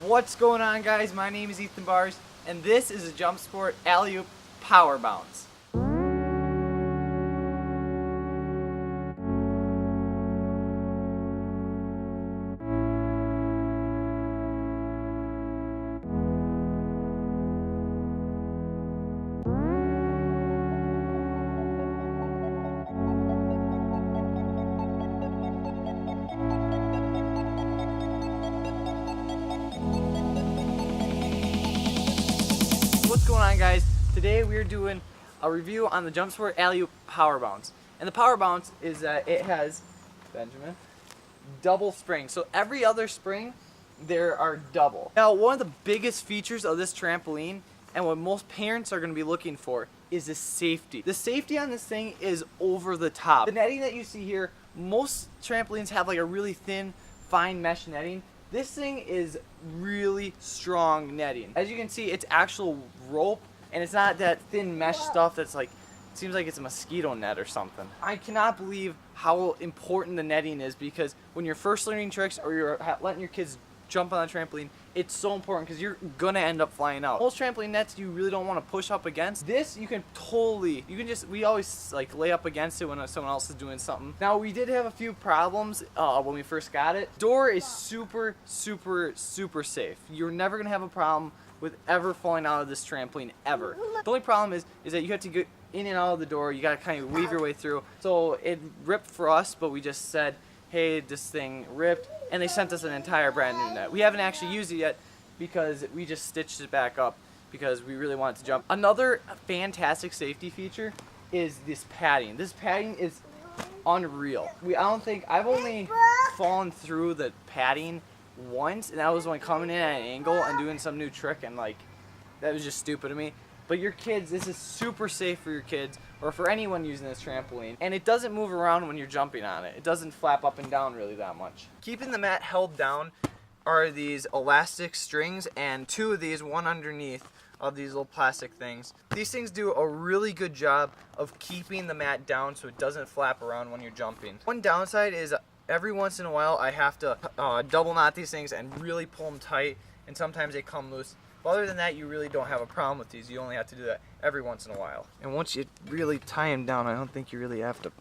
What's going on, guys? My name is Ethan Bars, and this is a JumpSport AlleyOop PowerBounce. What's going on, guys? Today we are doing a review on the JumpSport AlleyOop PowerBounce. And the PowerBounce is that it has, Benjamin, double springs. So every other spring, there are double. Now, one of the biggest features of this trampoline, and what most parents are going to be looking for, is the safety. The safety on this thing is over the top. The netting that you see here, most trampolines have like a really thin, fine mesh netting. This thing is really strong netting. As you can see, it's actual rope, and it's not that thin mesh stuff that's like, seems like it's a mosquito net or something. I cannot believe how important the netting is, because when you're first learning tricks or you're letting your kids jump on a trampoline, it's so important because you're gonna end up flying out. Most trampoline nets you really don't want to push up against. This you can we always like lay up against it when someone else is doing something. Now, we did have a few problems when we first got it. Door is super safe. You're never gonna have a problem with ever falling out of this trampoline ever. The only problem is that you have to get in and out of the door. You gotta kind of weave your way through. So it ripped for us, but we just said, hey, this thing ripped, and they sent us an entire brand new net. We haven't actually used it yet because we just stitched it back up because we really wanted to jump. Another fantastic safety feature is this padding. This padding is unreal. I've only fallen through the padding once, and that was when coming in at an angle and doing some new trick, and like, that was just stupid of me. But your kids, this is super safe for your kids or for anyone using this trampoline. And it doesn't move around when you're jumping on it. It doesn't flap up and down really that much. Keeping the mat held down are these elastic strings, and two of these, one underneath, of these little plastic things. These things do a really good job of keeping the mat down so it doesn't flap around when you're jumping. One downside is every once in a while I have to double knot these things and really pull them tight, and sometimes they come loose. But other than that, you really don't have a problem with these. You only have to do that every once in a while. And once you really tie them down, I don't think you really have to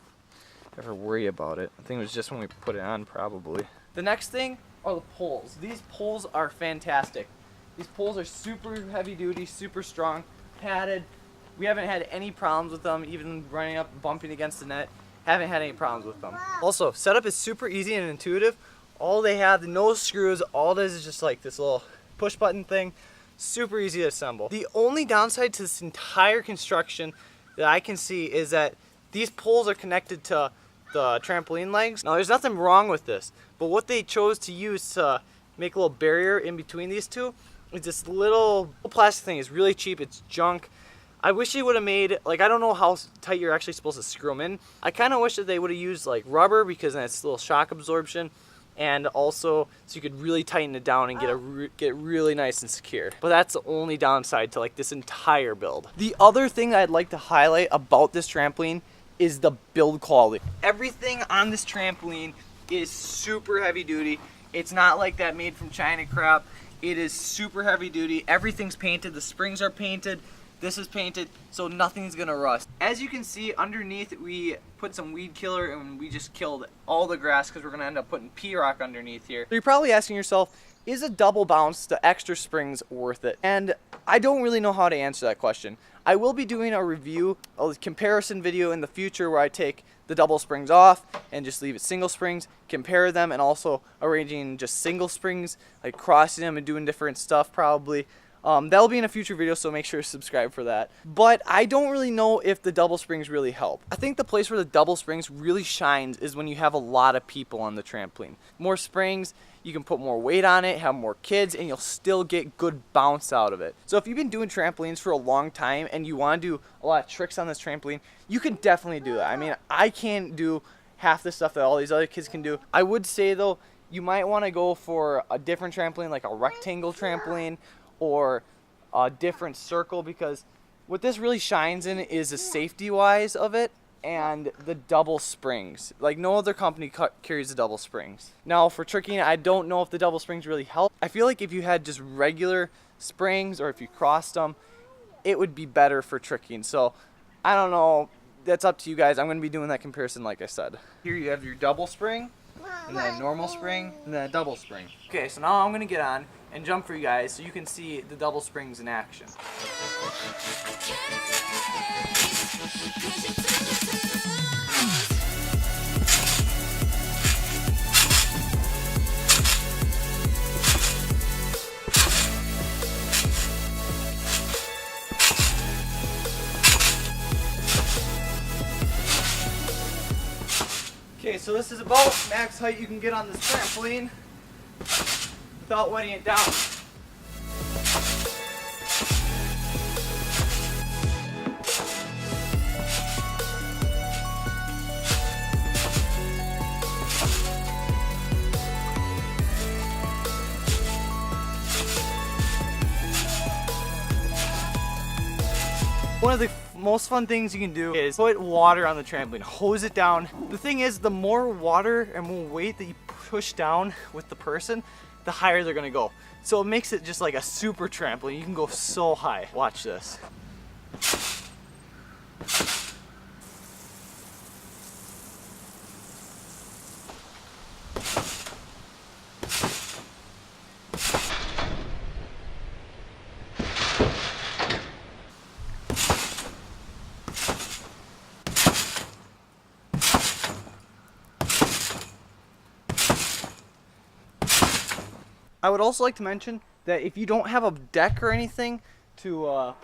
ever worry about it. I think it was just when we put it on, probably. The next thing are the poles. These poles are fantastic. These poles are super heavy duty, super strong, padded. We haven't had any problems with them, even running up, bumping against the net. Haven't had any problems with them. Also, setup is super easy and intuitive. All they have, no screws, all it is just like this little push button thing. Super easy to assemble. The only downside to this entire construction that I can see is that these poles are connected to the trampoline legs. Now, there's nothing wrong with this, but what they chose to use to make a little barrier in between these two is this little plastic thing. It's really cheap, it's junk. I wish they would have made, like, I don't know how tight you're actually supposed to screw them in. I kind of wish that they would have used like rubber, because then it's a little shock absorption, and also so you could really tighten it down and get it really nice and secure. But that's the only downside to like this entire build. The other thing I'd like to highlight about this trampoline is the build quality. Everything on this trampoline is super heavy duty. It's not like that made from China crap. It is super heavy duty. Everything's painted. The springs are painted. This is painted, so nothing's gonna rust. As you can see, underneath we put some weed killer, and we just killed all the grass because we're gonna end up putting P-rock underneath here. So you're probably asking yourself, is a double bounce, the extra springs, worth it? And I don't really know how to answer that question. I will be doing a review, a comparison video in the future where I take the double springs off and just leave it single springs, compare them, and also arranging just single springs, like crossing them and doing different stuff probably. That'll be in a future video, so make sure to subscribe for that. But I don't really know if the double springs really help. I think the place where the double springs really shines is when you have a lot of people on the trampoline. More springs, you can put more weight on it, have more kids, and you'll still get good bounce out of it. So if you've been doing trampolines for a long time and you want to do a lot of tricks on this trampoline, you can definitely do that. I mean, I can't do half the stuff that all these other kids can do. I would say though, you might want to go for a different trampoline, like a rectangle trampoline, or a different circle, because what this really shines in is the safety wise of it. and the double springs. Like, no other company carries the double springs. Now for tricking, I don't know if the double springs really help. I feel like if you had just regular springs or if you crossed them, it would be better for tricking. So I don't know, that's up to you guys. I'm going to be doing that comparison like I said. Here you have your double spring, and then a normal spring, and then a double spring. Okay, so now I'm going to get on and jump for you guys so you can see the double springs in action. Okay, so this is about max height you can get on this trampoline without wetting it down. One of the most fun things you can do is put water on the trampoline, hose it down. The thing is, the more water and more weight that you push down with the person, the higher they're gonna go. So it makes it just like a super trampoline. You can go so high. Watch this. I would also like to mention that if you don't have a deck or anything to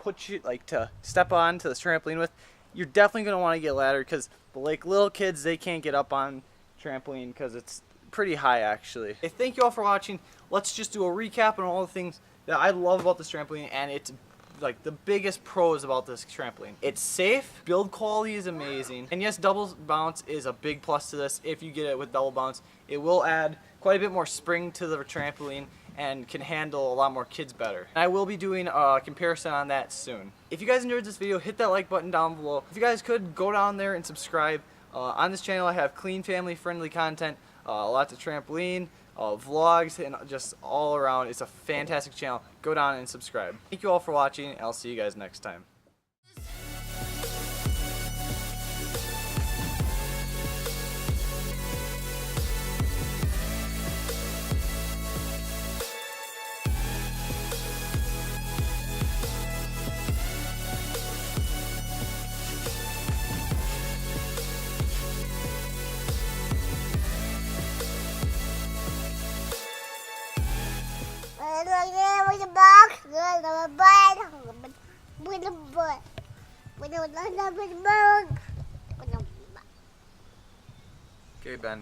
to step on to this trampoline with, you're definitely going to want to get a ladder, because like little kids, they can't get up on trampoline because it's pretty high actually. Hey, thank you all for watching. Let's just do a recap on all the things that I love about this trampoline, and it's like the biggest pros about this trampoline. It's safe, build quality is amazing, and yes, double bounce is a big plus to this. If you get it with double bounce, it will add quite a bit more spring to the trampoline and can handle a lot more kids better. And I will be doing a comparison on that soon. If you guys enjoyed this video, hit that like button down below. If you guys could, go down there and subscribe. On this channel I have clean, family friendly content, lots of trampoline, vlogs, and just all around. It's a fantastic channel. Go down and subscribe. Thank you all for watching, and I'll see you guys next time. With the box, the bed, with the bird, with the bird. Okay, Ben.